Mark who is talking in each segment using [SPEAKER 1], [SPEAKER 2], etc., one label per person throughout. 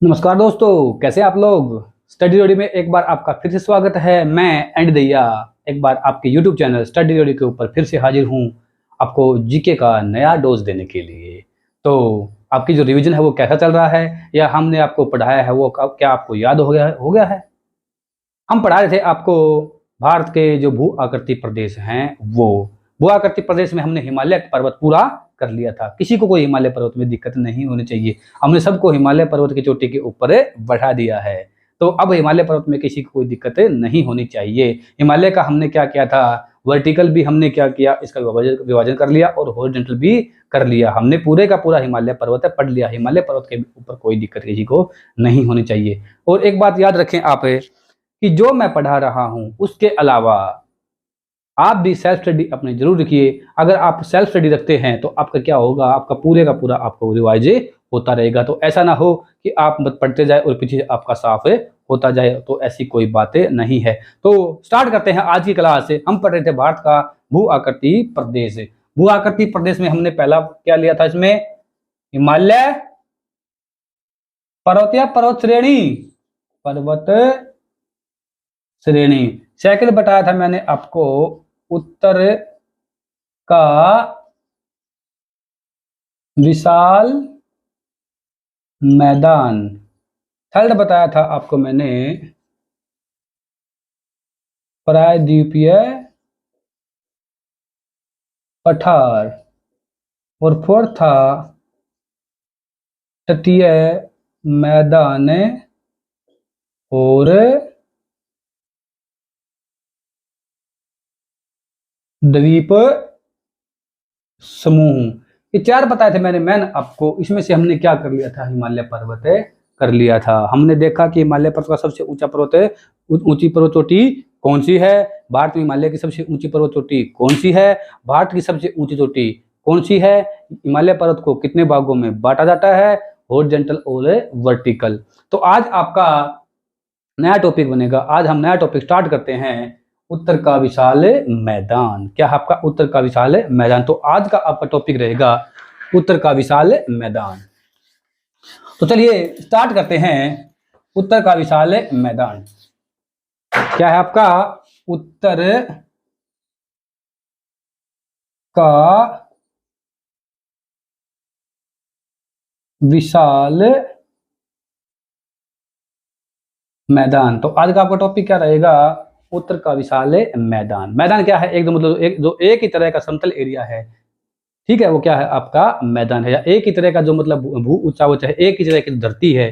[SPEAKER 1] नमस्कार दोस्तों, कैसे आप लोग। स्टडी रेडी में एक बार आपका फिर से स्वागत है। मैं एंड दैया एक बार आपके यूट्यूब चैनल स्टडी रेडी के ऊपर फिर से हाजिर हूँ आपको जीके का नया डोज देने के लिए। तो आपकी जो रिवीजन है वो कैसा चल रहा है, या हमने आपको पढ़ाया है वो क्या आपको याद हो गया है। हम पढ़ा रहे थे आपको भारत के जो भू आकृति प्रदेश हैं, वो भू आकृति प्रदेश में हमने हिमालय पर्वत पूरा कर लिया था। किसी को कोई हिमालय पर्वत में दिक्कत नहीं होनी चाहिए। हमने सबको हिमालय पर्वत की चोटी के ऊपर बढ़ा दिया है। तो अब हिमालय पर्वत में किसी को कोई दिक्कत नहीं होनी चाहिए। हिमालय का हमने क्या किया था, वर्टिकल भी हमने क्या किया, इसका विभाजन कर लिया और हॉरिजॉन्टल भी कर लिया। हमने पूरे का पूरा हिमालय पर्वत पढ़ लिया। हिमालय पर्वत के ऊपर कोई दिक्कत किसी को नहीं होनी चाहिए। और एक बात याद रखें आप कि जो मैं पढ़ा रहा हूं उसके अलावा आप भी सेल्फ स्टडी अपने जरूर रखिए। अगर आप सेल्फ स्टडी रखते हैं तो आपका क्या होगा, आपका पूरे का पूरा आपको रिवाइज होता रहेगा। तो ऐसा ना हो कि आप मत पढ़ते जाए और पीछे आपका साफ होता जाए, तो ऐसी कोई बातें नहीं है। तो स्टार्ट करते हैं आज की क्लास से। हम पढ़ रहे थे भारत का भू आकृति प्रदेश। भू आकृति प्रदेश में हमने पहला क्या लिया था, इसमें हिमालय पर्वत या पर्वत श्रेणी। सेकंड बताया था मैंने आपको उत्तर का विशाल मैदान। थर्ड बताया था आपको मैंने प्रायद्वीपीय पठार। और फोर्थ था तटीय मैदान और द्वीप समूह। ये चार बताए थे मैंने आपको। इसमें से हमने क्या कर लिया था, हिमालय पर्वत कर लिया था। हमने देखा कि हिमालय पर्वत का सबसे ऊंचा पर्वत ऊंची पर्वत चोटी कौन सी है, भारत में हिमालय की सबसे ऊंची पर्वत चोटी कौन सी है, भारत की सबसे ऊंची चोटी कौन सी है, हिमालय पर्वत को कितने भागों में बांटा जाता है, हॉरिजॉन्टल और वर्टिकल। तो आज आपका नया टॉपिक बनेगा। आज हम नया टॉपिक स्टार्ट करते हैं, उत्तर का विशाल मैदान। क्या आपका उत्तर का विशाल मैदान। तो आज का आपका टॉपिक रहेगा उत्तर का विशाल मैदान। तो चलिए स्टार्ट करते हैं। उत्तर का विशाल मैदान क्या है आपका, उत्तर का विशाल मैदान। तो आज का आपका टॉपिक क्या रहेगा, उत्तर का विशाल मैदान। मैदान क्या है, एक मतलब एक ही तरह का समतल एरिया है, ठीक है, वो क्या है आपका मैदान है। या एक ही तरह का जो मतलब भू ऊंचा हो, चाहे एक ही तरह की धरती है,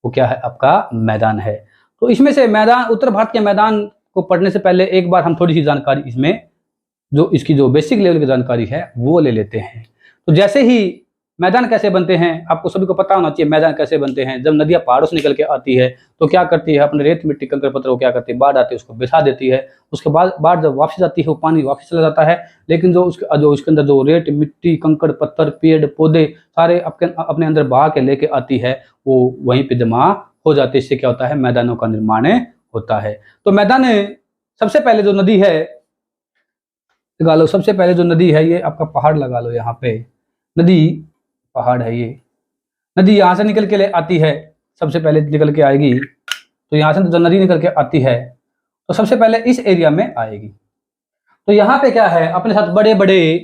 [SPEAKER 1] वो क्या है आपका मैदान है। तो इसमें से मैदान, उत्तर भारत के मैदान को पढ़ने से पहले एक बार हम थोड़ी सी जानकारी इसमें जो इसकी जो बेसिक लेवल की जानकारी है वो ले लेते हैं। तो जैसे ही मैदान कैसे बनते हैं, आपको सभी को पता होना चाहिए मैदान कैसे बनते हैं। जब नदियां पहाड़ों से निकल के आती है तो क्या करती है, अपने रेत मिट्टी कंकड़ पत्थर को क्या करती है, बाढ़ आती है उसको बिछा देती है। उसके बाद बाढ़ जब वापस जाती है वो पानी वापस चला जाता है, लेकिन जो उसके अंदर जो रेत मिट्टी कंकड़ पत्थर पेड़ पौधे सारे अपने अंदर बहा के लेके आती है, वो वहीं पे जमा हो जाते हैं। इससे क्या होता है, मैदानों का निर्माण होता है। तो मैदान सबसे पहले जो नदी है लगा लो, सबसे पहले जो नदी है ये आपका पहाड़ लगा लो। यहाँ पे नदी पहाड़ है, ये नदी यहाँ से निकल के आती है, सबसे पहले निकल के आएगी। तो यहाँ से जो नदी निकल के आती है तो सबसे पहले इस एरिया में आएगी। तो यहाँ पे क्या है, अपने साथ बड़े बड़े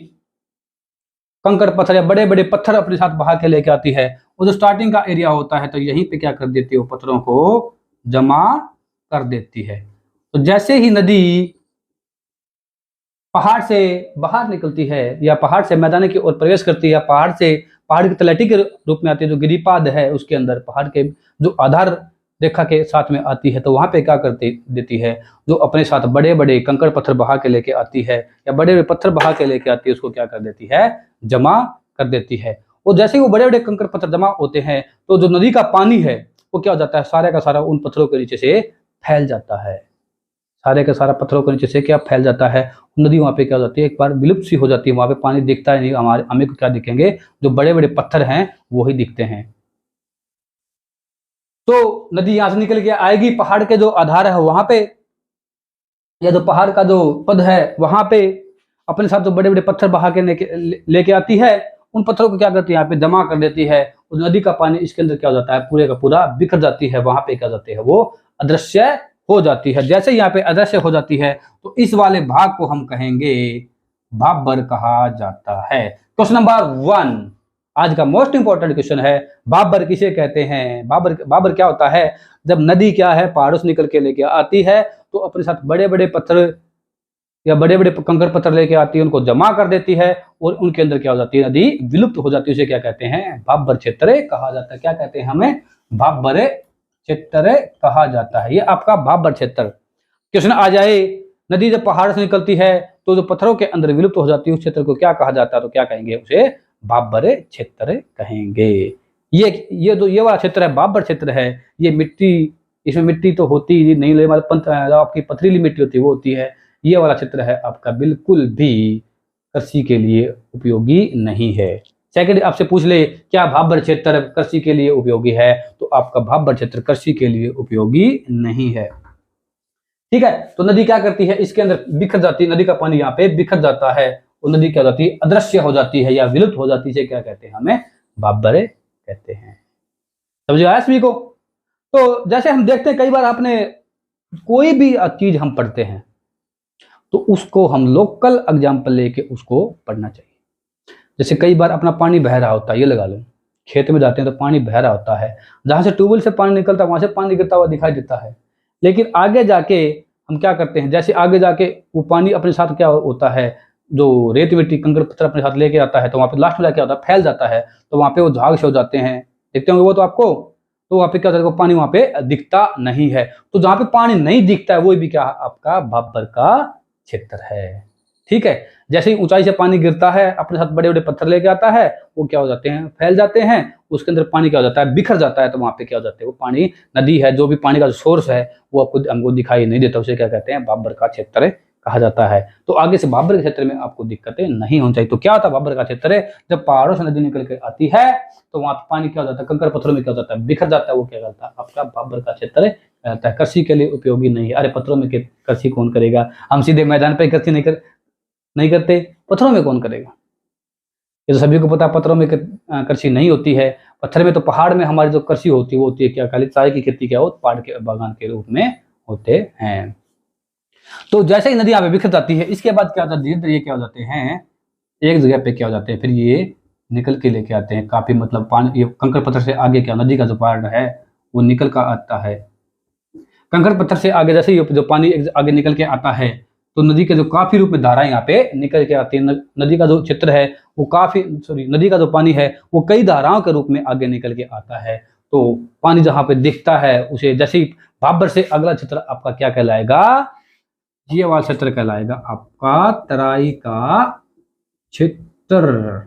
[SPEAKER 1] कंकड़ पत्थर या बड़े बड़े पत्थर अपने साथ बहा के लेके आती है। वो जो स्टार्टिंग का एरिया होता है तो यहीं पे क्या कर देती है, वो पत्थरों को जमा कर देती है। तो जैसे ही नदी पहाड़ से बाहर निकलती है या पहाड़ से मैदान की ओर प्रवेश करती है, पहाड़ से पहाड़ की तलहटी के रूप में आती है, जो गिरिपाद है उसके अंदर पहाड़ के जो आधार रेखा के साथ में आती है, तो वहां पे क्या करती देती है, जो अपने साथ बड़े बड़े कंकड़ पत्थर बहा के लेके आती है या बड़े बड़े पत्थर बहा के लेके आती है, उसको क्या कर देती है, जमा कर देती है। और जैसे ही वो बड़े बड़े कंकड़ पत्थर जमा होते हैं तो जो नदी का पानी है वो क्या हो जाता है, सारे का सारा उन पत्थरों के नीचे से फैल जाता है। सारे का सारा पत्थरों के नीचे से क्या फैल जाता है, नदी वहां पे क्या हो जाती है, एक बार विलुप्त सी हो जाती है। वहां पे पानी दिखता है नहीं, हमें को क्या दिखेंगे, जो बड़े बड़े पत्थर हैं वो ही दिखते हैं। तो नदी यहां से निकल के आएगी, पहाड़ के जो आधार है वहां पे या जो पहाड़ का जो पद है वहां पे अपने साथ जो बड़े बड़े पत्थर बहा के लेके आती है, उन पत्थरों को क्या करती है, यहाँ पे जमा कर देती है। उस नदी का पानी इसके अंदर क्या हो जाता है, पूरे का पूरा बिखर जाती है, वहां पे क्या जाती है, वो अदृश्य हो जाती है। जैसे यहाँ पे अदृश्य हो जाती है तो इस वाले भाग को हम कहेंगे भाबर कहा जाता है। क्वेश्चन नंबर 1 आज का मोस्ट इंपॉर्टेंट क्वेश्चन है, भाबर किसे कहते हैं? भाबर क्या होता है? जब नदी क्या है, पहाड़ों से निकल के लेके आती है तो अपने साथ बड़े बड़े पत्थर या बड़े बड़े कंकड़ पत्थर लेके आती है, उनको जमा कर देती है और उनके अंदर क्या हो जाती है, नदी विलुप्त हो जाती है। उसे क्या कहते हैं? भाबर क्षेत्र कहा जाता है। क्या कहते हैं हमें? भाबर क्षेत्र कहा जाता है। ये आपका भाबर क्षेत्र। क्वेश्चन आ जाए, नदी जब पहाड़ से निकलती है तो जो पत्थरों के अंदर विलुप्त हो जाती है उस क्षेत्र को क्या कहा जाता है? तो क्या कहेंगे? उसे भाबर क्षेत्र कहेंगे। ये वाला क्षेत्र है, भाबर क्षेत्र है। ये मिट्टी, इसमें मिट्टी तो होती नहीं, आपकी पथरीली मिट्टी होती है वो होती है। ये वाला क्षेत्र है आपका बिल्कुल भी कृषि के लिए उपयोगी नहीं है। सेकंड आपसे पूछ ले, क्या भाबर क्षेत्र कृषि के लिए उपयोगी है? तो आपका भाबर क्षेत्र कृषि के लिए उपयोगी नहीं है। ठीक है, तो नदी क्या करती है, इसके अंदर बिखर जाती है, नदी का पानी यहाँ पे बिखर जाता है, वो नदी क्या हो जाती है, अदृश्य हो जाती है या विलुप्त हो जाती है। क्या कहते हैं? हमें भाबर कहते हैं। समझ आया सभी को? तो जैसे हम देखते हैं कई बार आपने कोई भी चीज हम पढ़ते हैं तो उसको हम लोकल एग्जाम्पल लेके उसको पढ़ना चाहिए। जैसे कई बार अपना पानी बह रहा होता है, ये लगा लो खेत में जाते हैं तो पानी बह रहा होता है, जहां से ट्यूबवेल से पानी निकलता है वहां से पानी गिरता हुआ दिखाई देता है। लेकिन आगे जाके हम क्या करते हैं, जैसे आगे जाके वो पानी अपने साथ क्या होता है, जो रेत मिट्टी कंकड़ पत्थर अपने साथ लेके आता है, तो वहां पे लास्ट में क्या होता है, फैल जाता है। तो वहां पे वो झाग से हो जाते हैं, देखते होंगे वो तो आपको। तो वहां पे क्या होता है, वो पानी वहां पे दिखता नहीं है। तो जहां पे पानी नहीं दिखता है वो भी क्या आपका भाबर का क्षेत्र है। ठीक है, जैसे ही ऊंचाई से पानी गिरता है अपने साथ बड़े बड़े पत्थर लेके आता है, वो क्या हो जाते हैं, फैल जाते हैं, उसके अंदर पानी क्या हो जाता है, बिखर जाता है। तो वहां पे क्या हो जाता है, वो पानी, नदी है, जो भी पानी का सोर्स है वो आपको हमको दिखाई नहीं देता, उसे क्या कहते हैं, भाबर का क्षेत्र कहा जाता है। तो आगे से भाबर के क्षेत्र में आपको दिक्कतें नहीं होनी चाहिए। तो क्या होता है भाबर का क्षेत्र? जब पहाड़ों से नदी निकल के आती है तो वहां पे पानी क्या हो जाता है, कंकड़ पत्थरों में क्या हो जाता है, बिखर जाता है। वो क्या करता है, आपका भाबर का क्षेत्र रहता है। कृषि के लिए उपयोगी नहीं है। अरे पत्थरों में कृषि कौन करेगा? हम सीधे मैदान पे कृषि नहीं करते, पत्थरों में कौन करेगा? ये तो सभी को पता, पत्थरों में कृषि नहीं होती है। पत्थर में तो, पहाड़ में हमारी जो कृषि होती है वो होती है क्या, खाली चाय की खेती क्या हो, पहाड़ के बागान के रूप में होते हैं। तो जैसे ही नदी यहाँ पे बिखर जाती है, इसके बाद क्या होता है, धीरे धीरे ये क्या हो जाते हैं, एक जगह पे क्या हो जाते हैं, फिर ये निकल के लेके आते हैं काफी, मतलब पानी, ये कंकड़ पत्थर से आगे क्या, नदी का जो पार्ट है वो निकल कर आता है। कंकड़ पत्थर से आगे जैसे ही जो पानी आगे निकल के आता है तो नदी के जो काफी रूप में धाराएं यहाँ पे निकल के आती है। नदी का जो क्षेत्र है वो काफी, नदी का जो पानी है वो कई धाराओं के रूप में आगे निकल के आता है। तो पानी जहां पे दिखता है उसे, जैसे ही भाबर से अगला क्षेत्र आपका क्या कहलाएगा, ये वाला क्षेत्र कहलाएगा आपका तराई का क्षेत्र।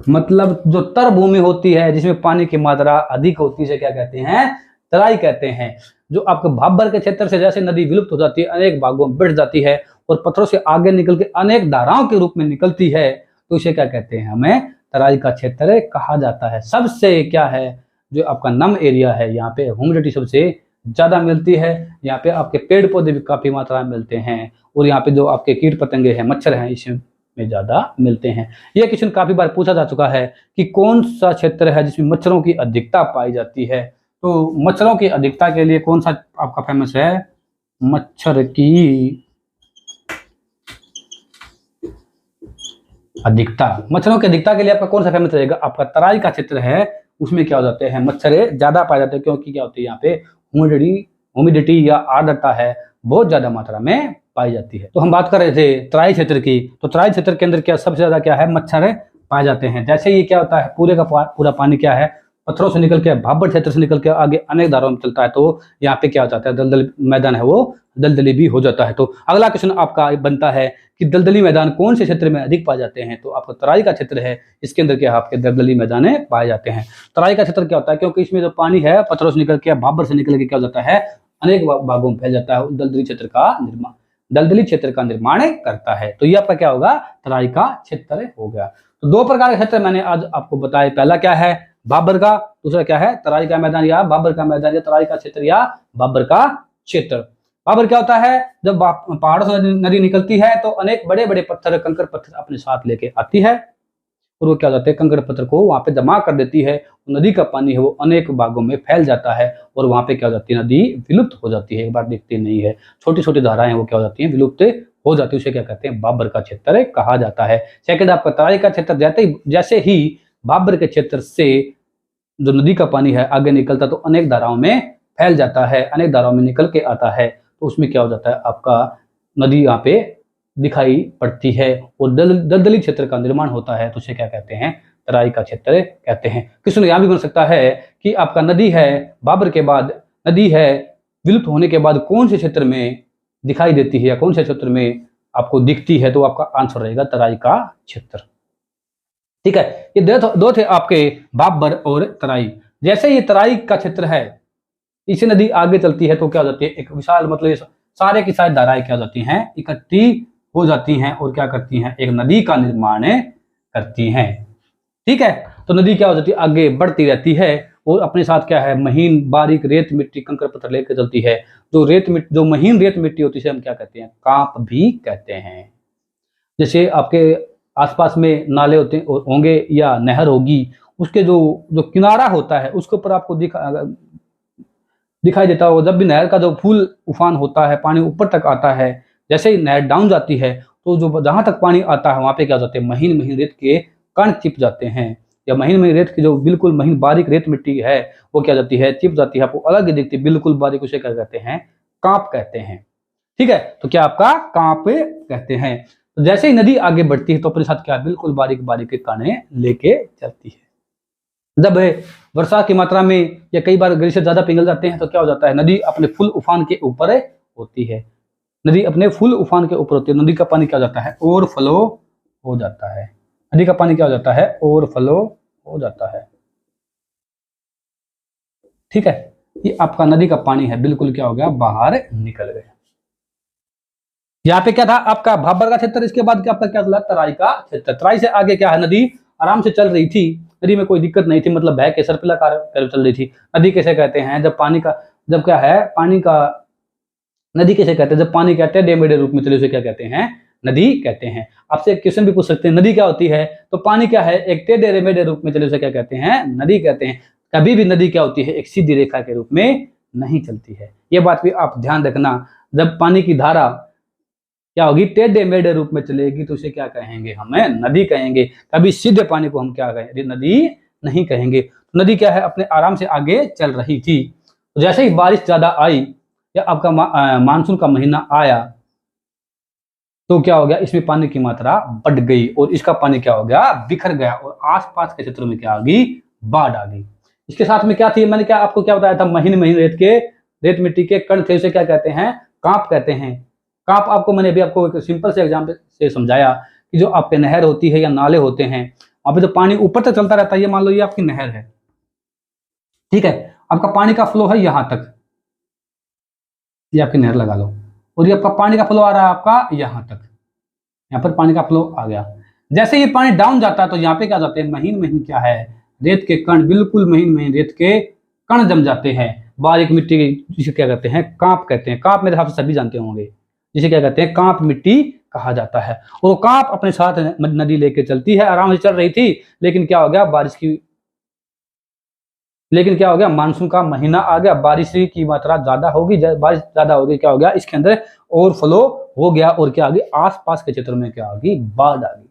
[SPEAKER 1] मतलब जो तर भूमि होती है जिसमें पानी की मात्रा अधिक होती है, क्या कहते हैं, तराई कहते हैं। जो आपके भाबर के क्षेत्र से जैसे नदी विलुप्त हो जाती है, अनेक भागों में बढ़ जाती है और पत्थरों से आगे निकल के अनेक धाराओं के रूप में निकलती है, तो इसे क्या कहते हैं, हमें तराई का क्षेत्र कहा जाता है। सबसे क्या है, जो आपका नम एरिया है, यहाँ पे ह्यूमिडिटी सबसे ज्यादा मिलती है, यहाँ पे आपके पेड़ पौधे भी काफी मात्रा में मिलते हैं, और यहाँ पे जो आपके कीट पतंगे हैं, मच्छर हैं, इसमें ज्यादा मिलते हैं। यह क्वेश्चन काफी बार पूछा जा चुका है कि कौन सा क्षेत्र है जिसमें मच्छरों की अधिकता पाई जाती है। तो मच्छरों की अधिकता के लिए कौन सा आपका फेमस है, मच्छर की अधिकता, मच्छरों की अधिकता के लिए आपका कौन सा फेमस रहेगा, आपका तराई का क्षेत्र है। उसमें क्या हो जाते हैं, मच्छर ज्यादा पाए जाते हैं, क्योंकि क्या होती है, यहाँ पे ह्यूमिडिटी या आर्द्रता है बहुत ज्यादा मात्रा में पाई जाती है। तो हम बात कर रहे थे तराई क्षेत्र की, तो तराई क्षेत्र के अंदर क्या सबसे ज्यादा क्या है, मच्छर पाए जाते हैं। जैसे ये क्या होता है, पूरे का पूरा पानी क्या है, पत्थरों से निकल के, भाबर क्षेत्र से निकल के आगे अनेक धाराओं में चलता है, तो यहाँ पे क्या हो जाता है, दलदल मैदान है वो दलदली भी हो जाता है। तो अगला क्वेश्चन आपका बनता है कि दलदली मैदान कौन से क्षेत्र में अधिक पाए जाते हैं, तो आपका तराई का क्षेत्र है, इसके अंदर क्या आपके दलदली मैदान पाए जाते हैं। तराई का क्षेत्र क्या होता है, क्योंकि इसमें जो पानी है पत्थरों से निकल के, भाबर से निकल के क्या हो जाता है, अनेक भागों में फैल जाता है, दलदली क्षेत्र का निर्माण करता है। तो ये आपका क्या होगा, तराई का क्षेत्र हो गया। तो दो प्रकार के क्षेत्र मैंने आज आपको बताया, पहला क्या है, भाबर का, दूसरा क्या है, तराई का मैदान या भाबर का मैदान, या तराई का क्षेत्र या भाबर का क्षेत्र। भाबर क्या होता है, जब पहाड़ों से नदी निकलती है तो अनेक बड़े बड़े पत्थर, कंकड़ पत्थर अपने साथ लेके आती है, और वो क्या हो जाते हैं, कंकड़ पत्थर को वहां पे जमा कर देती है। नदी का पानी है वो अनेक भागों में फैल जाता है और वहां पे क्या हो जाती है, नदी विलुप्त हो जाती है, एक बार दिखती नहीं है। छोटी छोटी धाराएं वो क्या हो जाती हैं, विलुप्त हो जाती है। उसे क्या कहते हैं, बाबर का क्षेत्र कहा जाता है। सेकंड आपका तराई का क्षेत्र, जैसे ही बाबर के क्षेत्र से जो नदी का पानी है आगे निकलता तो अनेक धाराओं में फैल जाता है, अनेक धाराओं में निकल के आता है, तो उसमें क्या हो जाता है, आपका नदी यहाँ पे दिखाई पड़ती है और दलदली क्षेत्र का निर्माण होता है, तो उसे क्या कहते हैं, तराई का क्षेत्र कहते हैं। क्वेश्चन यहाँ भी बन सकता है कि आपका नदी है बाबर के बाद, नदी है विलुप्त होने के बाद कौन से क्षेत्र में दिखाई देती है या कौन से क्षेत्र में आपको दिखती है, तो आपका आंसर रहेगा तराई का क्षेत्र। ठीक है, ये दो थे आपके बाबर और तराई। जैसे ये तराई का क्षेत्र है, इसे नदी आगे चलती है तो क्या हो जाती है, एक विशाल मतलब सारे की सारी धाराएं क्या हो जाती हैं, इकट्ठी हो जाती हैं और क्या करती हैं, एक नदी का निर्माण करती हैं। ठीक है, तो नदी क्या हो जाती है, आगे बढ़ती रहती है और अपने साथ क्या है, महीन बारीक रेत मिट्टी कंकड़ पत्थर लेकर चलती है। जो महीन रेत मिट्टी होती है हम क्या कहते हैं, कांप भी कहते हैं। जैसे आपके आसपास में नाले होंगे या नहर होगी, उसके जो किनारा होता है उसके ऊपर आपको दिखाई देता होगा। जब भी नहर का जो फूल उफान होता है, पानी ऊपर तक आता है, जैसे ही नहर डाउन जाती है तो जो जहां तक पानी आता है वहां पे क्या जाते हैं, महीन महीन रेत के कण चिप जाते हैं, या महीन महीन रेत की जो बिल्कुल महीन बारीक रेत मिट्टी है वो क्या जाती है, चिप जाती है, आपको अलग ही दिखती है, बिल्कुल बारीक, उसे क्या कहते हैं, कांप कहते हैं। ठीक है, तो क्या आपका कांप कहते हैं। तो जैसे ही नदी आगे बढ़ती है तो अपने साथ क्या, बिल्कुल बारीक बारीक के कण लेके चलती है। जब वर्षा की मात्रा में या कई बार ग्लेशियर ज्यादा पिघल जाते हैं तो क्या हो जाता है, नदी अपने फुल उफान के ऊपर होती है, नदी अपने फुल उफान के ऊपर होती है, नदी का पानी क्या हो जाता है, ओवरफ्लो हो जाता है, नदी का पानी क्या हो जाता है, ओवरफ्लो हो जाता है। ठीक है, ये आपका नदी का पानी है बिल्कुल क्या हो गया, बाहर निकल गया। यहाँ पे क्या था आपका भाबर का क्षेत्र, इसके बाद क्या आपका क्या चला, तराई का क्षेत्र। तराई से आगे क्या है, नदी आराम से चल रही थी, नदी में कोई दिक्कत नहीं थी, मतलब बह के सर्पिला कार्य चल रही थी। नदी कैसे कहते हैं, जब क्या है पानी का, नदी कैसे कहते हैं, जब पानी कहते हैं टेढ़े मेढ़े रूप में चले, उसे क्या कहते हैं, नदी कहते हैं। आपसे एक क्वेश्चन भी पूछ सकते हैं, नदी क्या होती है, तो पानी क्या है, एक टेढ़े मेढ़े रूप में चले, उसे क्या कहते हैं, नदी कहते हैं। कभी भी नदी क्या होती है, एक सीधी रेखा के रूप में नहीं चलती है, ये बात भी आप ध्यान रखना। जब पानी की धारा क्या होगी, टेढ़े मेढ़े रूप में चलेगी तो उसे क्या कहेंगे, हमें नदी कहेंगे। कभी सीधे पानी को हम क्या कहेंगे, नदी नहीं कहेंगे। तो नदी क्या है, अपने आराम से आगे चल रही थी। तो जैसे ही बारिश ज्यादा आई या आपका मानसून का महीना आया तो क्या हो गया, इसमें पानी की मात्रा बढ़ गई और इसका पानी क्या हो गया, बिखर गया और आसपास के क्षेत्रों में क्या आ गई, बाढ़ आ गई। इसके साथ में क्या थी, मैंने क्या आपको क्या बताया था, महीन महीन रेत मिट्टी के कण थे, उसे क्या कहते हैं, कांप कहते हैं। कांप आपको मैंने अभी आपको एक सिंपल से एग्जाम्पल से समझाया कि जो आपके नहर होती है या नाले होते हैं, वहां पे जो पानी ऊपर तक चलता रहता है, ये मान लो ये आपकी नहर है, ठीक है, आपका पानी का फ्लो है यहां तक, ये आपकी नहर लगा लो, और ये आपका पानी का फ्लो आ रहा है आपका यहां तक, यहाँ पर पानी का फ्लो आ गया। जैसे ये पानी डाउन जाता है तो यहाँ पे क्या जाते हैं, महीन महीन क्या है, रेत के कण, बिल्कुल महीन महीन रेत के कण जम जाते हैं, बारीक मिट्टी के, जिसे क्या कहते हैं, कांप कहते हैं। कांप मेरे हिसाब से सभी जानते होंगे, जिसे क्या कहते हैं, कांप मिट्टी कहा जाता है। और वो कांप अपने साथ नदी लेके चलती है, आराम से चल रही थी, लेकिन क्या हो गया, क्या हो गया, मानसून का महीना आ गया, बारिश की मात्रा ज्यादा होगी, बारिश ज्यादा होगी, क्या हो गया, इसके अंदर ओवरफ्लो हो गया और क्या आ गई, आसपास के क्षेत्रों में क्या आ गई, बाढ़ आ गई।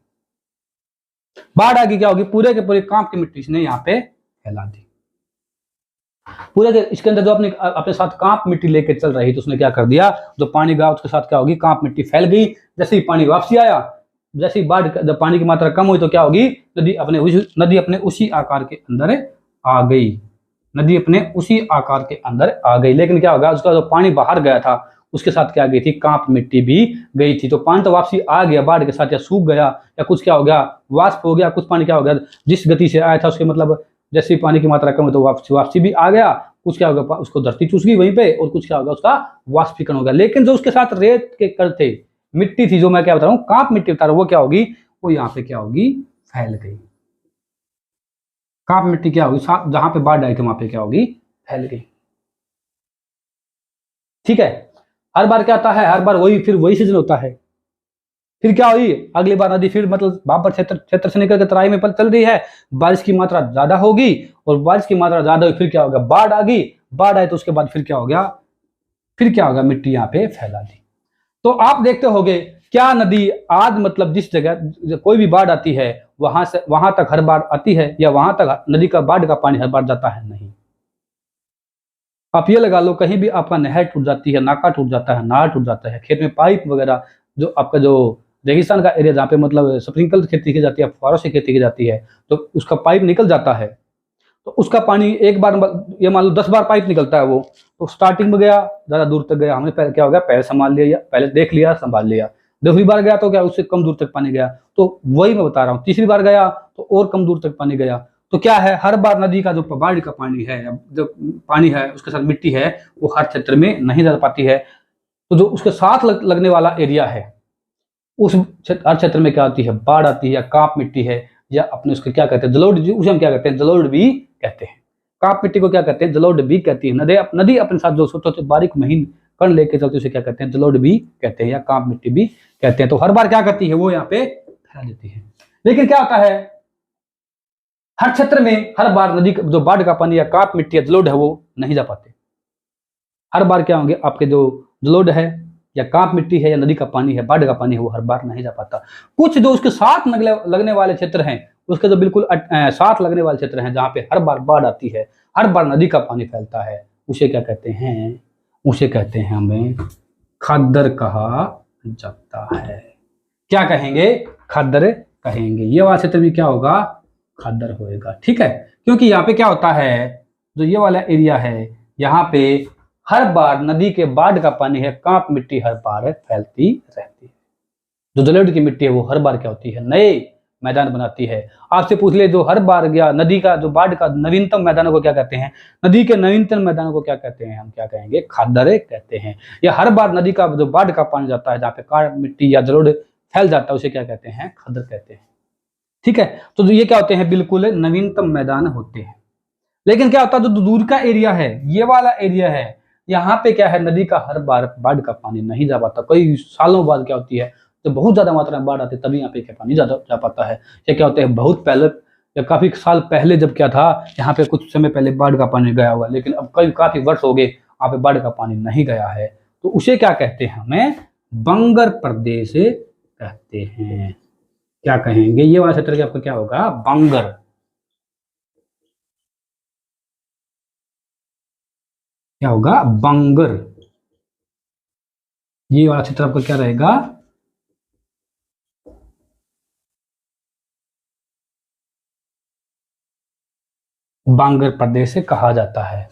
[SPEAKER 1] बाढ़ आ गई, क्या होगी, पूरे के पूरे कांप की मिट्टी इसने यहाँ पे फैला दी। पूरे के इसके अंदर जो अपने साथ कांप मिट्टी लेके चल रही थी, उसने क्या कर दिया, जो पानी गया उसके साथ क्या होगी, कांप मिट्टी फैल गई। जैसे ही पानी वापसी आया, जैसे ही बाढ़, जब पानी की मात्रा कम हुई तो क्या होगी, नदी अपने उसी आकार के अंदर आ गई, नदी अपने उसी आकार के अंदर आ गई। लेकिन क्या होगा, उसका जो पानी बाहर गया था उसके साथ क्या गई थी, कांप मिट्टी भी गई थी। तो पानी तो वापसी आ गया बाढ़ के साथ, या सूख गया या कुछ क्या हो गया, वाष्प हो गया, कुछ पानी क्या हो गया, जिस गति से आया था उसके मतलब जैसे पानी की मात्रा कम है तो वापसी भी आ गया, कुछ क्या होगा, उसको धरती चूस गई वहीं पे, और कुछ क्या होगा, उसका वाष्पीकरण होगा। लेकिन जो उसके साथ रेत के कण थे, मिट्टी थी, जो मैं क्या बता रहा हूँ, कांप मिट्टी बता रहा हूँ, वो क्या होगी, वो यहाँ पे क्या होगी, फैल गई। कांप मिट्टी क्या होगी, जहां पे बाढ़ आई थी वहां पे क्या होगी, फैल गई। ठीक है, हर बार क्या आता है, हर बार वही सीजन होता है, फिर क्या हुई, अगली बार नदी फिर मतलब भाबर क्षेत्र से निकल कर तराई में चल रही है, बारिश की मात्रा ज्यादा होगी, और बारिश की मात्रा ज्यादा हुई, फिर क्या होगा, बाढ़ आ गई, बाढ़ आए तो उसके बाद फिर क्या हो गया, फिर क्या होगा, मिट्टी यहाँ पे फैला दी। तो आप देखते होगे क्या नदी आज मतलब जिस जगह कोई भी बाढ़ आती है वहां से वहां तक हर बार आती है, या वहां तक नदी का बाढ़ का पानी हर बार जाता है? नहीं। आप ये लगा लो कहीं भी आपका नहर टूट जाती है, नाका टूट जाता है, नाला टूट जाता है, खेत में पाइप वगैरह, जो आपका जो रेगिस्तान का एरिया जहाँ पे मतलब स्प्रिंकल खेती की जाती है, फुहारों से खेती की जाती है, तो उसका पाइप निकल जाता है, तो उसका पानी एक बार, ये मान लो 10 बार पाइप निकलता है वो, तो स्टार्टिंग में गया ज़्यादा दूर तक गया, हमने पहले क्या हो गया, पहले संभाल लिया, पहले देख लिया संभाल लिया, दूसरी बार गया तो क्या उससे कम दूर तक पानी गया, तो वही मैं बता रहा हूँ, तीसरी बार गया तो और कम दूर तक पानी गया। तो क्या है, हर बार नदी का जो बाढ़ का पानी है, जो पानी है उसके साथ मिट्टी है, वो हर क्षेत्र में नहीं जा पाती है। तो जो उसके साथ लगने वाला एरिया है, उस हर क्षेत्र में क्या आती है, बाढ़ आती है, या काप मिट्टी है, या अपने उसको क्या कहते हैं, जलोढ़, उसे हम क्या कहते हैं, जलोढ़ भी कहते हैं। काप मिट्टी को क्या कहते हैं, जलोढ़ भी कहती है। नदी अपने साथ जो छोटे बारीक महीन कण लेके चलती है उसे क्या कहते हैं, जलोढ़ भी कहते हैं, या काप मिट्टी भी कहते हैं। तो हर बार क्या करती है, वो यहाँ पे फैला देती है। लेकिन क्या होता है, हर क्षेत्र में हर बार नदी जो बाढ़ का पानी या काप मिट्टी या जलोढ़ है वो नहीं जा पाते। हर बार क्या होंगे, आपके जो जलोढ़ है या काप मिट्टी है या नदी का पानी है, बाढ़ का पानी है, वो हर बार नहीं जा पाता। कुछ जो उसके साथ लगने वाले क्षेत्र हैं, उसके जो बिल्कुल साथ लगने वाले क्षेत्र हैं, जहाँ पे हर बार बाढ़ आती है, हर बार नदी का पानी फैलता है, उसे क्या कहते हैं, उसे कहते हैं हमें खद्दर कहा जाता है। क्या कहेंगे, खद्दर कहेंगे। ये वाला क्षेत्र भी क्या होगा, खद्दर होएगा। ठीक है, क्योंकि यहाँ पे क्या होता है, जो ये वाला एरिया है, यहाँ पे हर बार नदी के बाढ़ का पानी है, कांप मिट्टी हर बार फैलती रहती है। जो जलोढ़ की मिट्टी है वो हर बार क्या होती है, नए मैदान बनाती है। आपसे पूछ ले, जो हर बार गया नदी का जो बाढ़ का नवीनतम मैदानों को क्या कहते हैं, नदी के नवीनतम मैदानों को क्या कहते हैं, हम क्या कहेंगे, खद्दर कहते हैं। या हर बार नदी का जो बाढ़ का पानी जाता है, जहाँ पे कांप मिट्टी या जलोढ़ फैल जाता है, उसे क्या कहते हैं, खद्दर कहते हैं। ठीक है, तो ये क्या होते हैं, बिल्कुल नवीनतम मैदान होते हैं। लेकिन क्या होता है, जो दूर का एरिया है, ये वाला एरिया है, यहाँ पे क्या है, नदी का हर बार बाढ़ का पानी नहीं जा पाता। कई सालों बाद क्या होती है, तो बहुत ज्यादा मात्रा में बाढ़ आती है, तभी यहाँ पे क्या पानी ज्यादा जा पाता है। या क्या होता है, बहुत पहले या काफी साल पहले जब क्या था, यहाँ पे कुछ समय पहले बाढ़ का पानी गया हुआ, लेकिन अब काफी वर्ष हो गए यहाँ पे बाढ़ का पानी नहीं गया है, तो उसे क्या कहते हैं, हमें बंगर प्रदेश कहते हैं। क्या कहेंगे, ये वाला क्षेत्र आपका क्या होगा, बंगर। क्या होगा, बंगर। ये वाला क्षेत्र आपका क्या रहेगा, बांगर प्रदेश से कहा जाता है।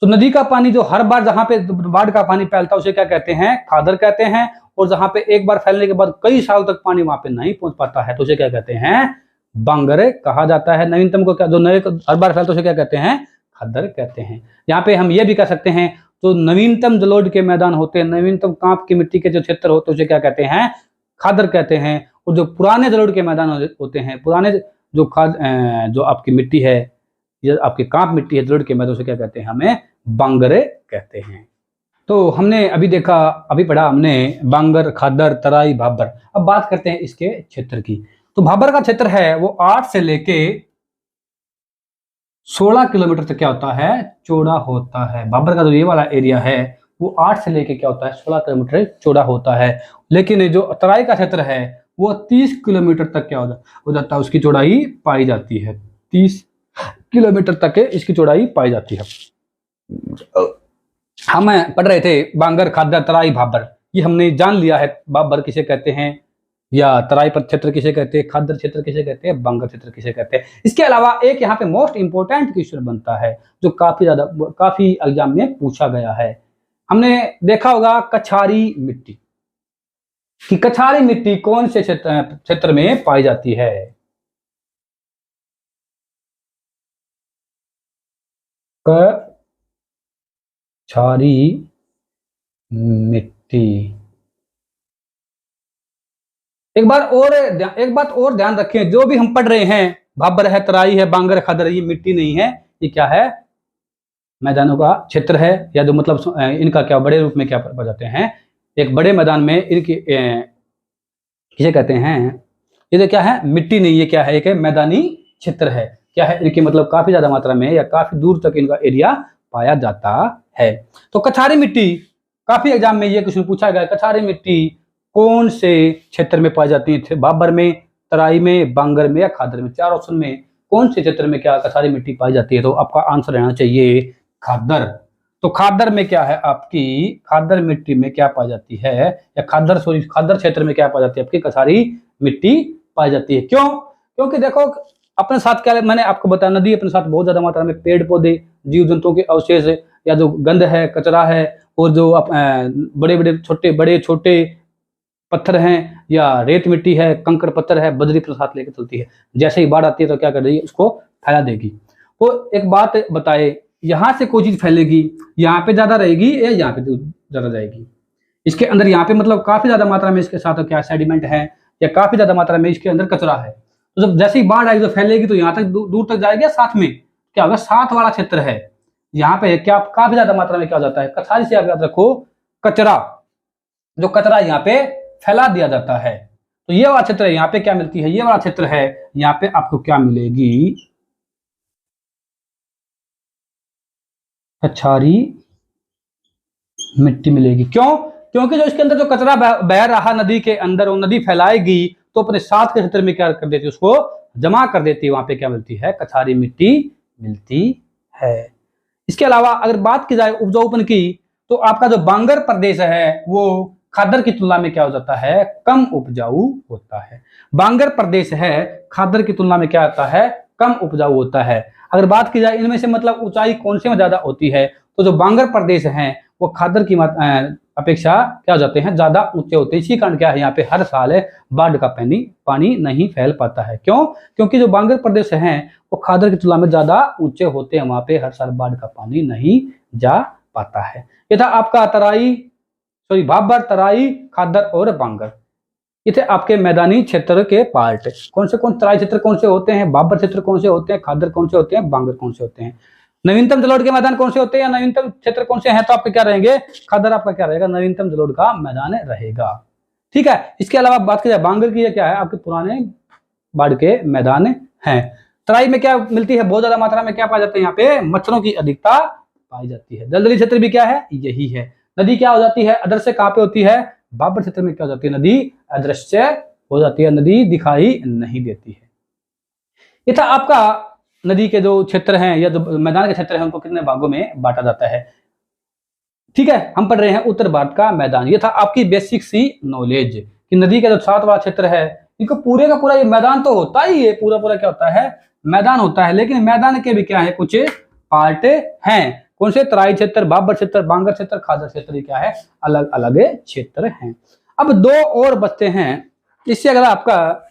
[SPEAKER 1] तो नदी का पानी जो हर बार जहां पे बाढ़ का पानी फैलता है उसे क्या कहते हैं, खादर कहते हैं। और जहां पे एक बार फैलने के बाद कई साल तक पानी वहां पे नहीं पहुंच पाता है, तो उसे क्या कहते हैं, बांगर कहा जाता है। नवीनतम को क्या, जो नए हर बार फैलता है उसे क्या कहते हैं, खद्दर कहते हैं। यहाँ पे हम ये भी कह सकते हैं, तो नवीनतम जलोढ़ के मैदान होते हैं, नवीनतम कांप की मिट्टी के जो क्षेत्र होते हैं उसे क्या कहते हैं, खादर कहते हैं। और जो पुराने जलोढ़ के मैदान होते हैं, पुराने जो जो आपकी मिट्टी है, ये आपकी कांप मिट्टी है जलोढ़ के मैदान, उसे क्या कहते हैं, हमें बांगरे कहते हैं। तो हमने अभी देखा, अभी पढ़ा हमने बांगर, खादर, तराई, भाबर। अब बात करते हैं इसके क्षेत्र की। तो भाबर का क्षेत्र है वो 8 से लेके 16 किलोमीटर तक क्या होता है, चौड़ा होता है। भाबर का जो ये वाला एरिया है वो 8 से लेके क्या होता है, 16 किलोमीटर चौड़ा होता है। लेकिन जो तराई का क्षेत्र है वो 30 किलोमीटर तक क्या हो जाता है, उसकी चौड़ाई पाई जाती है। 30 किलोमीटर तक इसकी चौड़ाई पाई जाती है। हम पढ़ रहे थे बांगर, खादर, तराई, भाबर, ये हमने जान लिया है, भाबर किसे कहते हैं, या तराई पर क्षेत्र किसे कहते हैं, खादर क्षेत्र किसे कहते हैं, बांगर क्षेत्र किसे कहते हैं। इसके अलावा एक यहाँ पे मोस्ट इंपोर्टेंट क्वेश्चन बनता है जो काफी एग्जाम में पूछा गया है। हमने देखा होगा कछारी मिट्टी, कि कछारी मिट्टी कौन से क्षेत्र में पाई जाती है। कछारी मिट्टी, एक बात और ध्यान रखें, जो भी हम पढ़ रहे हैं, भाबर है, तराई है, बांगर, खादर, ये मिट्टी नहीं है, ये क्या है, मैदानों का क्षेत्र है, या जो मतलब इनका क्या बड़े रूप में क्या बताते हैं, एक बड़े मैदान में इनकी किसे कहते हैं? ये तो क्या है, मिट्टी नहीं, ये क्या है, एक मैदानी क्षेत्र है। क्या है, इनकी मतलब काफी ज्यादा मात्रा में या काफी दूर तक इनका एरिया पाया जाता है। तो कछारी मिट्टी, काफी एग्जाम में ये क्वेश्चन पूछा गया, कछारी मिट्टी कौन से क्षेत्र में पाई जाती है? बाबर में, तराई में, बांगर में या खादर में? चार ऑप्शन में कौन से क्षेत्र में क्या कछारी मिट्टी पाई जाती है? तो आपका आंसर रहना चाहिए खादर। तो खादर में क्या है आपकी, खादर मिट्टी में क्या पाई जाती है, या खादर खादर क्षेत्र में क्या पाई जाती है आपकी कछारी मिट्टी पाई जाती है। क्यों? क्योंकि देखो अपने साथ क्या, मैंने आपको बताया, नदी अपने साथ बहुत ज्यादा मात्रा में पेड़ पौधे, जीव जंतुओं के अवशेष या जो गंध है, कचरा है, और जो बड़े छोटे पत्थर हैं या रेत मिट्टी है, कंकड़ पत्थर है, बजरी अपने साथ लेकर चलती है। जैसे ही बाढ़ आती है तो क्या कर रही है, उसको फैला देगी। तो एक बात बताए, यहाँ से कोई चीज फैलेगी, यहाँ पे ज्यादा रहेगी या यहाँ पे ज्यादा जाएगी? इसके अंदर यहाँ पे मतलब काफी ज्यादा मात्रा में इसके साथ क्या सेडिमेंट है, या काफी ज्यादा मात्रा में इसके अंदर कचरा है। तो जब जैसे ही बाढ़ आएगी तो फैलेगी, तो यहाँ तक दूर तक जाएगी, साथ में क्या होगा, साथ वाला क्षेत्र है, यहाँ पे क्या काफी ज्यादा मात्रा में क्या हो जाता है, कछारी से आप याद रखो, कचरा, जो कचरा यहाँ पे फैला दिया जाता है। तो ये वाला क्षेत्र है, यहाँ पे क्या मिलती है, ये वाला क्षेत्र है, यहाँ पे आपको क्या मिलेगी, कछारी मिट्टी मिलेगी। क्यों? क्योंकि जो इसके अंदर जो कचरा बह रहा नदी के अंदर, वो नदी फैलाएगी तो अपने साथ के क्षेत्र में क्या कर देती है, उसको जमा कर देती है, वहां पे क्या मिलती है, कछारी मिट्टी मिलती है। इसके अलावा अगर बात की जाए उपजाऊपन की, तो आपका जो बांगर प्रदेश है वो खादर की तुलना में क्या हो जाता है, कम उपजाऊ होता है। बांगर प्रदेश है खादर की तुलना में क्या होता है, कम उपजाऊ होता है। अगर बात की जाए इनमें से मतलब ऊंचाई कौन से में ज्यादा होती है, तो जो बांगर प्रदेश हैं वो खादर की अपेक्षा क्या हो जाते हैं, ज्यादा ऊंचे होते हैं। इसी कारण क्या है, यहाँ पे हर साल बाढ़ का पानी नहीं फैल पाता है। क्यों? क्योंकि जो बांगर प्रदेश हैं वो खादर की तुलना में ज्यादा ऊंचे होते हैं, वहां पे हर साल बाढ़ का पानी नहीं जा पाता है। ये था आपका बाबर, तराई, खादर और बांगर। ये थे आपके मैदानी क्षेत्र के पार्ट। कौन से तराई क्षेत्र कौन से होते हैं, बाबर क्षेत्र कौन से होते हैं, खादर कौन से होते हैं, बांगर कौन से होते हैं। नवीनतम जलोढ़ के मैदान कौन से होते हैं या नवीनतम क्षेत्र कौन से हैं, तो आपके क्या रहेंगे, खादर आपका क्या रहेगा, नवीनतम जलोढ़ का मैदान रहेगा। ठीक है। इसके अलावा बात की जाए बांगर की, क्या है, आपके पुराने बाढ़ के मैदान हैं। तराई में क्या मिलती है, बहुत ज्यादा मात्रा में क्या पाया जाता है, यहाँ पे मच्छरों की अधिकता पाई जाती है। दलदली क्षेत्र भी क्या है, यही है। नदी क्या हो जाती है, अदृश्य कहाँ पे होती है, बाबर क्षेत्र में क्या हो जाती है, नदी अदृश्य हो जाती है, नदी दिखाई नहीं देती है। ये था आपका नदी के जो क्षेत्र हैं या जो मैदान के क्षेत्र हैं उनको कितने भागों में बांटा जाता है। ठीक है, हम पढ़ रहे हैं उत्तर भारत का मैदान। ये था आपकी बेसिक सी नॉलेज कि नदी का जो सात वाला क्षेत्र है, इनको पूरे का पूरा ये मैदान तो होता ही है, पूरा क्या होता है, मैदान होता है। लेकिन मैदान के भी क्या है, कुछ पार्ट हैं। कौन से, तराई क्षेत्र, बाबर क्षेत्र, बांगर क्षेत्र, खादर क्षेत्र, क्या है, अलग अलग क्षेत्र हैं। अब दो और बचते हैं। इससे अगर आपका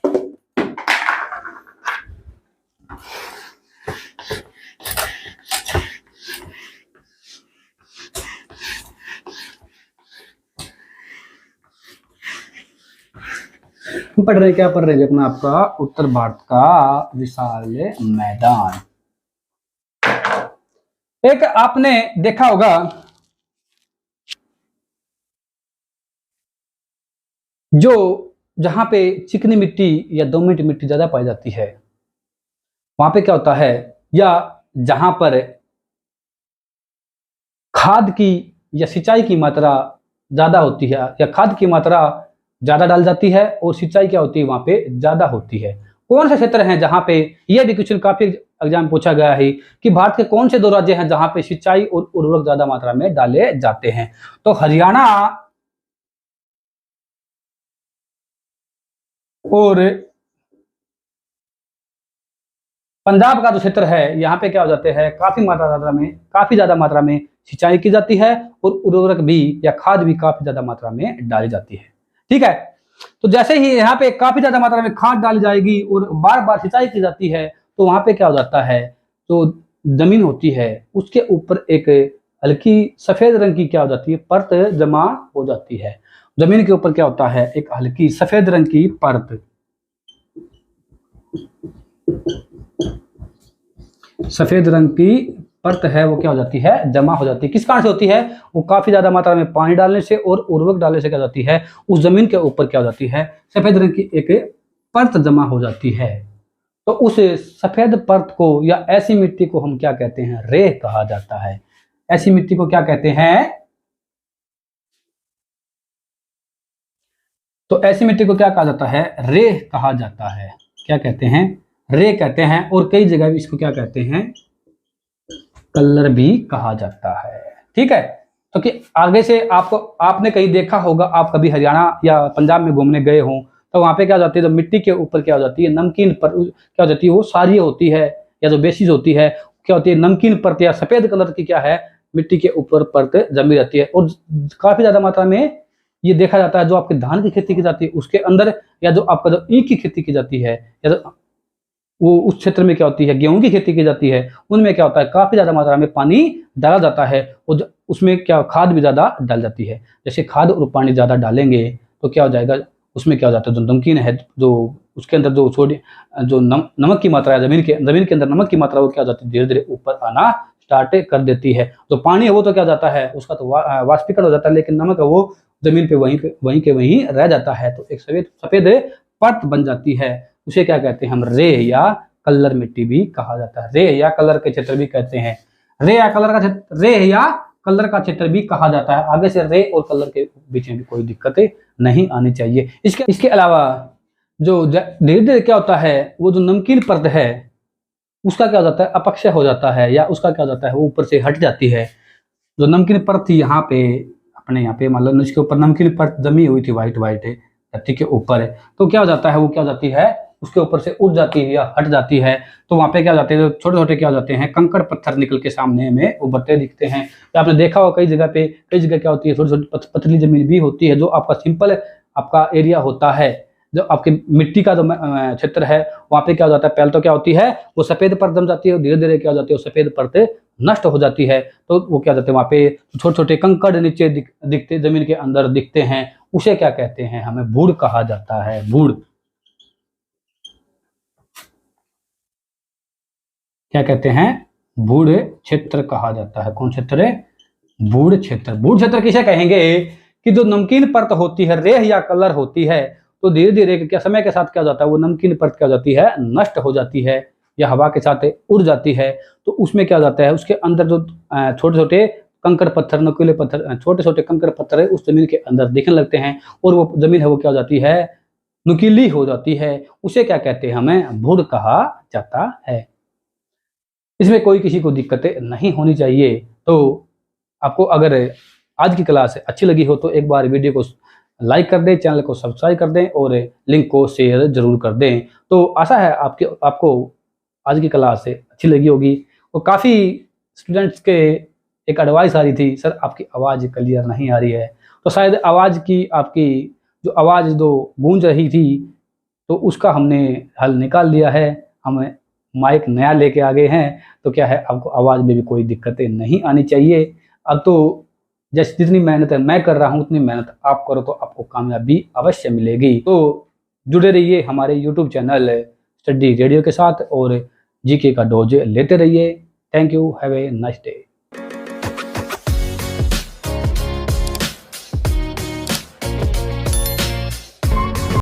[SPEAKER 1] पढ़ रहे क्या पढ़ रहे अपना आपका उत्तर भारत का विशाल मैदान। एक आपने देखा होगा जो जहां पे चिकनी मिट्टी या दोमट मिट्टी ज्यादा पाई जाती है, वहां पे क्या होता है, या जहां पर खाद की या सिंचाई की मात्रा ज्यादा होती है, या खाद की मात्रा ज्यादा डाल जाती है और सिंचाई क्या होती है वहां पे ज्यादा होती है। कौन से क्षेत्र हैं जहां पे, यह भी क्वेश्चन काफी एग्जाम पूछा गया है कि भारत के कौन से दो राज्य हैं जहां पे सिंचाई और उर्वरक ज्यादा मात्रा में डाले जाते हैं। तो हरियाणा और पंजाब का जो क्षेत्र है, यहाँ पे क्या हो जाते हैं, काफी ज्यादा मात्रा में सिंचाई की जाती है और उर्वरक भी या खाद भी काफी ज्यादा मात्रा में डाली जाती है। ठीक है। तो जैसे ही यहाँ पे काफी ज्यादा मात्रा में खाद डाली जाएगी और बार बार सिंचाई की जाती है, तो वहां पे क्या हो जाता है, तो जमीन होती है उसके ऊपर एक हल्की सफेद रंग की क्या हो जाती है, परत जमा हो जाती है। जमीन के ऊपर क्या होता है, एक हल्की सफेद रंग की परत, सफेद रंग की परत है वो क्या हो जाती है, जमा हो जाती है। किस कारण से होती है, वो काफी ज्यादा मात्रा में पानी डालने से और उर्वरक डालने से क्या हो जाती है, उस जमीन के ऊपर क्या हो जाती है, सफेद रंग की एक परत जमा हो जाती है। तो उस सफेद परत को या ऐसी मिट्टी को हम क्या कहते हैं, रेह कहा जाता है। ऐसी मिट्टी को क्या कहते हैं, तो ऐसी मिट्टी को क्या कहा जाता है, रेह कहा जाता है। क्या कहते हैं, रेह कहते हैं। और कई जगह भी इसको क्या कहते हैं, कलर भी कहा जाता है। ठीक है, तो कि आगे से आपको, आपने कहीं देखा होगा, आप कभी हरियाणा या पंजाब में घूमने गए हों, तो वहां पे क्या हो जाती है, तो मिट्टी के ऊपर क्या हो जाती है, नमकीन पर क्या हो जाती है, वो सारी होती है या जो बेसिस होती है क्या होती है, नमकीन परत या सफेद कलर की क्या है, मिट्टी के ऊपर परत जमी रहती है। और काफी ज्यादा मात्रा में ये देखा जाता है, जो आपके धान की खेती की जाती है उसके अंदर, या जो आपका जो ईख की खेती की जाती है, या जो वो उस क्षेत्र में क्या होती है, गेहूं की खेती की जाती है, उनमें क्या होता है, काफी ज्यादा मात्रा में पानी डाला जाता है और उसमें क्या खाद भी ज्यादा डाल जाती है। जैसे खाद और पानी ज्यादा डालेंगे तो क्या हो जाएगा, उसमें क्या हो जाता है, जो नमकीन है, जो उसके अंदर जो जो नमक की मात्रा है, जमीन के अंदर नमक की मात्रा वो क्या हो जाती है, धीरे धीरे ऊपर आना स्टार्ट कर देती है। जो पानी है वो तो क्या जाता है, उसका तो वाष्पीकरण हो जाता है, लेकिन नमक है वो जमीन पे वहीं के वहीं रह जाता है। तो एक सफेद सफेद परत बन जाती है। उसे क्या कहते हैं हम, रेह या कलर मिट्टी भी कहा जाता है। रेह या कलर के क्षेत्र भी कहते हैं। रेह या कलर का क्षेत्र भी कहा जाता है। आगे से रेह और कलर के बीच में भी कोई दिक्कतें नहीं आनी चाहिए। इसके अलावा जो धीरे धीरे क्या होता है, वो जो नमकीन परत है उसका क्या हो जाता है, अपक्षय हो जाता है, या उसका क्या हो जाता है, वो ऊपर से हट जाती है। जो नमकीन परत थी यहाँ पे, अपने यहाँ पे मतलब इसके ऊपर नमकीन परत जमी हुई थी व्हाइट धरती के ऊपर, तो क्या हो जाता है, वो क्या हो जाती है, उसके ऊपर से उठ जाती है या हट जाती है। तो वहां पे क्या हो जाते हैं, छोटे छोटे क्या हो जाते हैं, कंकड़ पत्थर निकल के सामने में उभरते दिखते हैं। तो आपने देखा होगा कई जगह क्या होती है, छोटी छोटी पतली जमीन भी होती है। जो आपका सिंपल आपका एरिया होता है, जो आपकी मिट्टी का जो क्षेत्र है, वहां पे क्या हो जाता है, पहले तो क्या होती है, वो सफेद परत जम जाती है और धीरे धीरे क्या हो जाती है, वो सफेद परत नष्ट हो जाती है। तो वो क्या जाते हैं, वहां पे छोटे छोटे कंकड़ नीचे दिखते, जमीन के अंदर दिखते हैं। उसे क्या कहते हैं, हमें बूढ़ कहा जाता है। बूढ़ क्या कहते हैं, बूढ़ क्षेत्र कहा जाता है। कौन क्षेत्र है, बूढ़ क्षेत्र। बूढ़ क्षेत्र किसे कहेंगे, कि जो नमकीन परत होती है, रेह या कलर होती है, तो धीरे धीरे क्या समय के साथ क्या हो जाता है, वो नमकीन परत क्या हो जाती है, नष्ट हो जाती है या हवा के साथ उड़ जाती है। तो उसमें क्या हो जाता है, उसके अंदर जो छोटे छोटे कंकड़ पत्थर, नुकीले पत्थर, छोटे छोटे कंकड़ पत्थर है, उस जमीन के अंदर दिखने लगते हैं और वो जमीन है वो क्या हो जाती है, नुकीली हो जाती है। उसे क्या कहते हैं, हमें बूढ़ कहा जाता है। इसमें कोई किसी को दिक्कतें नहीं होनी चाहिए। तो आपको अगर आज की क्लास अच्छी लगी हो तो एक बार वीडियो को लाइक कर दें, चैनल को सब्सक्राइब कर दें और लिंक को शेयर जरूर कर दें। तो आशा है आपको आज की क्लास अच्छी लगी होगी। और काफ़ी स्टूडेंट्स के एक एडवाइस आ रही थी, सर आपकी आवाज़ क्लियर नहीं आ रही है। तो शायद आवाज़ की आपकी जो आवाज़ जो गूंज रही थी, तो उसका हमने हल निकाल लिया है। हम माइक नया लेके आ गए हैं, तो क्या है, आपको आवाज़ में भी कोई दिक्कतें नहीं आनी चाहिए। अब तो जैसे जितनी मेहनत है मैं कर रहा हूँ, उतनी मेहनत आप करो तो आपको कामयाबी अवश्य मिलेगी। तो जुड़े रहिए हमारे यूट्यूब चैनल स्टडी रेडियो के साथ और जीके का डोज लेते रहिए। Thank you, have a nice day.